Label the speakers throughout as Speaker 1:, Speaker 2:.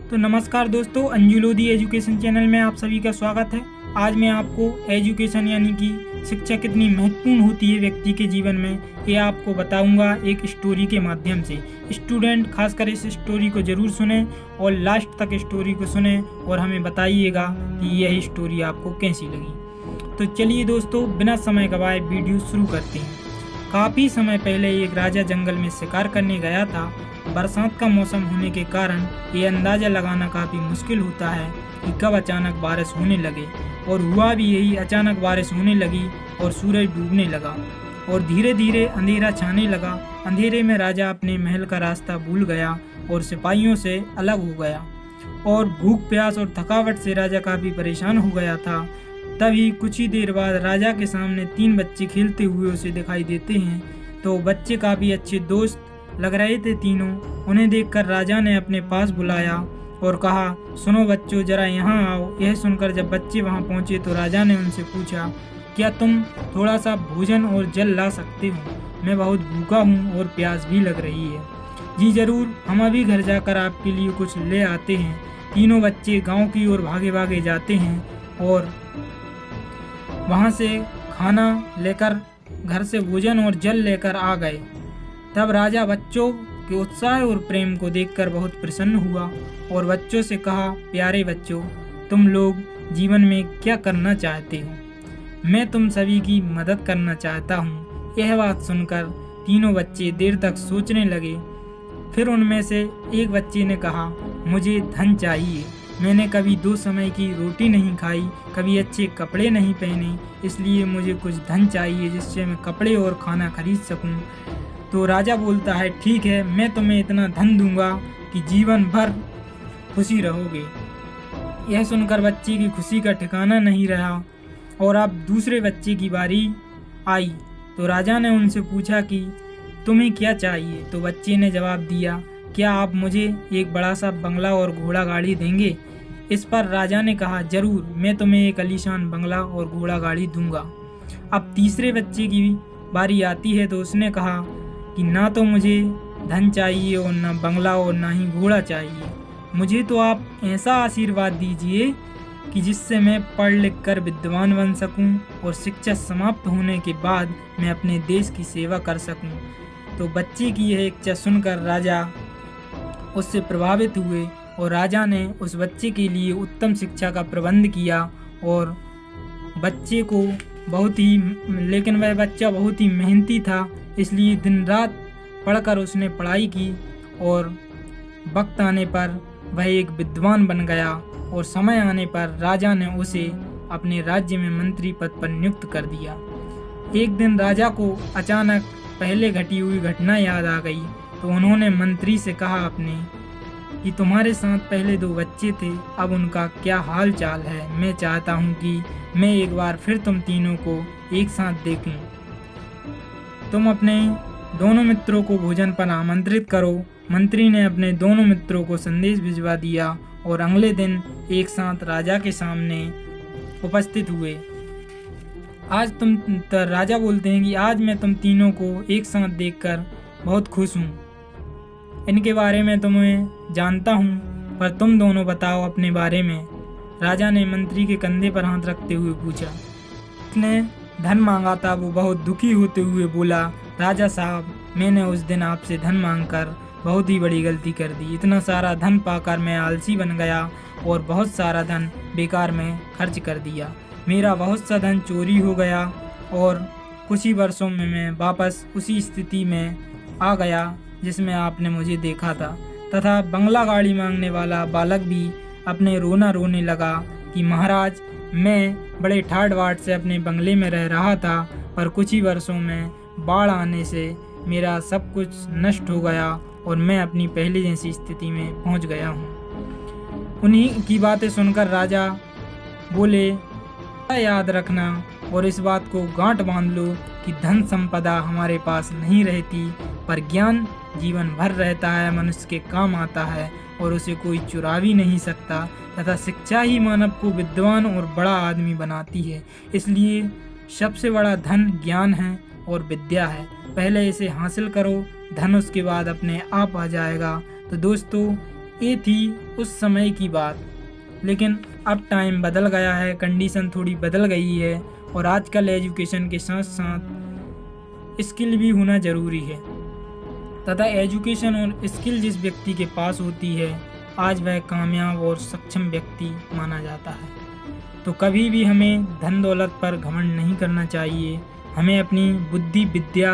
Speaker 1: तो नमस्कार दोस्तों, अंजू लोधी एजुकेशन चैनल में आप सभी का स्वागत है। आज मैं आपको एजुकेशन यानी कि शिक्षा कितनी महत्वपूर्ण होती है व्यक्ति के जीवन में, ये आपको बताऊंगा एक स्टोरी के माध्यम से। स्टूडेंट खासकर इस स्टोरी को जरूर सुने और लास्ट तक स्टोरी को सुने और हमें बताइएगा कि यह स्टोरी आपको कैसी लगी। तो चलिए दोस्तों, बिना समय गवाए वीडियो शुरू करते हैं। काफ़ी समय पहले एक राजा जंगल में शिकार करने गया था। बरसात का मौसम होने के कारण ये अंदाज़ा लगाना काफ़ी मुश्किल होता है कि कब अचानक बारिश होने लगे, और हुआ भी यही। अचानक बारिश होने लगी और सूरज डूबने लगा और धीरे धीरे अंधेरा छाने लगा। अंधेरे में राजा अपने महल का रास्ता भूल गया और सिपाहियों से अलग हो गया, और भूख प्यास और थकावट से राजा काफ़ी परेशान हो गया था। तभी कुछ ही देर बाद राजा के सामने 3 बच्चे खेलते हुए उसे दिखाई देते हैं। तो बच्चे काफ़ी अच्छे दोस्त लग रहे थे तीनों। उन्हें देखकर राजा ने अपने पास बुलाया और कहा, सुनो बच्चों, जरा यहाँ आओ। यह सुनकर जब बच्चे वहाँ पहुँचे तो राजा ने उनसे पूछा, क्या तुम थोड़ा सा भोजन और जल ला सकते हो? मैं बहुत भूखा हूँ और प्यास भी लग रही है। जी ज़रूर, हम अभी घर जाकर आपके लिए कुछ ले आते हैं। तीनों बच्चे गाँव की ओर भागे भागे जाते हैं और वहाँ से खाना लेकर, घर से भोजन और जल लेकर आ गए। तब राजा बच्चों के उत्साह और प्रेम को देखकर बहुत प्रसन्न हुआ और बच्चों से कहा, प्यारे बच्चों, तुम लोग जीवन में क्या करना चाहते हो? मैं तुम सभी की मदद करना चाहता हूँ। यह बात सुनकर तीनों बच्चे देर तक सोचने लगे। फिर उनमें से एक बच्चे ने कहा, मुझे धन चाहिए। मैंने कभी 2 समय की रोटी नहीं खाई, कभी अच्छे कपड़े नहीं पहने, इसलिए मुझे कुछ धन चाहिए जिससे मैं कपड़े और खाना खरीद सकूं। तो राजा बोलता है, ठीक है, मैं तुम्हें इतना धन दूंगा कि जीवन भर खुशी रहोगे। यह सुनकर बच्चे की खुशी का ठिकाना नहीं रहा और अब दूसरे बच्चे की बारी आई। तो राजा ने उनसे पूछा कि तुम्हें क्या चाहिए? तो बच्चे ने जवाब दिया, क्या आप मुझे एक बड़ा सा बंगला और घोड़ा गाड़ी देंगे? इस पर राजा ने कहा, जरूर, मैं तुम्हें एक आलीशान बंगला और घोड़ा गाड़ी दूंगा। अब तीसरे बच्चे की बारी आती है तो उसने कहा कि ना तो मुझे धन चाहिए और ना बंगला और ना ही घोड़ा चाहिए। मुझे तो आप ऐसा आशीर्वाद दीजिए कि जिससे मैं पढ़ लिख कर विद्वान बन सकूं और शिक्षा समाप्त होने के बाद मैं अपने देश की सेवा कर सकूं। तो बच्चे की यह इच्छा सुनकर राजा उससे प्रभावित हुए और राजा ने उस बच्चे के लिए उत्तम शिक्षा का प्रबंध किया। और बच्चे को लेकिन वह बच्चा बहुत ही मेहनती था, इसलिए दिन रात पढ़कर उसने पढ़ाई की और वक्त आने पर वह एक विद्वान बन गया। और समय आने पर राजा ने उसे अपने राज्य में मंत्री पद पर नियुक्त कर दिया। एक दिन राजा को अचानक पहले घटी हुई घटना याद आ गई, तो उन्होंने मंत्री से कहा अपने कि तुम्हारे साथ पहले 2 बच्चे थे, अब उनका क्या हाल चाल है? मैं चाहता हूँ कि मैं एक बार फिर तुम तीनों को एक साथ देखूं। तुम अपने दोनों मित्रों को भोजन पर आमंत्रित करो। मंत्री ने अपने दोनों मित्रों को संदेश भिजवा दिया और अगले दिन एक साथ राजा के सामने उपस्थित हुए। राजा बोलते हैं कि आज मैं तुम तीनों को एक साथ देखकर बहुत खुश हूँ। इनके बारे में तुम्हें जानता हूँ, पर तुम दोनों बताओ अपने बारे में। राजा ने मंत्री के कंधे पर हाथ रखते हुए पूछा। उसने धन मांगा था। वो बहुत दुखी होते हुए बोला, राजा साहब, मैंने उस दिन आपसे धन मांगकर बहुत ही बड़ी गलती कर दी। इतना सारा धन पाकर मैं आलसी बन गया और बहुत सारा धन बेकार में खर्च कर दिया। मेरा बहुत सा धन चोरी हो गया और कुछ ही वर्षों में मैं वापस उसी स्थिति में आ गया जिसमें आपने मुझे देखा था। तथा बंगला गाड़ी मांगने वाला बालक भी अपने रोना रोने लगा कि महाराज, मैं बड़े ठाठ बाट से अपने बंगले में रह रहा था, पर कुछ ही वर्षों में बाढ़ आने से मेरा सब कुछ नष्ट हो गया और मैं अपनी पहले जैसी स्थिति में पहुंच गया हूं। उन्हीं की बातें सुनकर राजा बोले, याद रखना और इस बात को गांठ बांध लो कि धन संपदा हमारे पास नहीं रहती, पर ज्ञान जीवन भर रहता है, मनुष्य के काम आता है और उसे कोई चुरा भी नहीं सकता। तथा शिक्षा ही मानव को विद्वान और बड़ा आदमी बनाती है। इसलिए सबसे बड़ा धन ज्ञान है और विद्या है। पहले इसे हासिल करो, धन उसके बाद अपने आप आ जाएगा। तो दोस्तों, ये थी उस समय की बात, लेकिन अब टाइम बदल गया है, कंडीशन थोड़ी बदल गई है और आजकल एजुकेशन के साथ साथ स्किल भी होना ज़रूरी है तथा एजुकेशन और स्किल जिस व्यक्ति के पास होती है आज वह कामयाब और सक्षम व्यक्ति माना जाता है। तो कभी भी हमें धन दौलत पर घमंड नहीं करना चाहिए, हमें अपनी बुद्धि, विद्या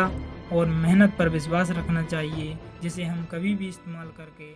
Speaker 1: और मेहनत पर विश्वास रखना चाहिए, जिसे हम कभी भी इस्तेमाल करके